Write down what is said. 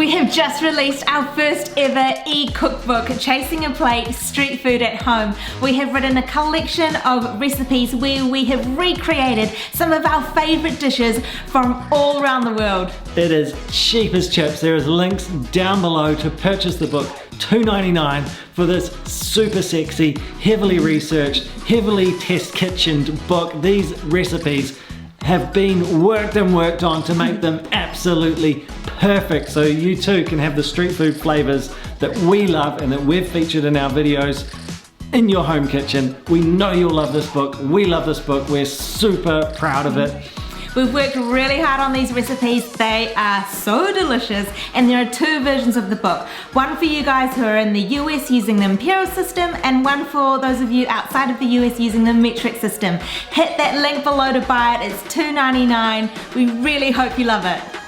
We have just released our first ever e-cookbook, Chasing a Plate, Street Food at Home. We have written a collection of recipes where we have recreated some of our favourite dishes from all around the world. It is cheap as chips. There is links down below to purchase the book. $2.99 for this super sexy, heavily researched, heavily test kitchened book. These recipes have been worked and worked on to make them absolutely perfect, so you too can have the street food flavors that we love and that we've featured in our videos in your home kitchen. We know you'll love this book. We love this book. We're super proud of it. We've worked really hard on these recipes. They are so delicious, and there are two versions of the book. One for you guys who are in the US using the Imperial system, and one for those of you outside of the US using the metric system. Hit that link below to buy it. It's $2.99. We really hope you love it.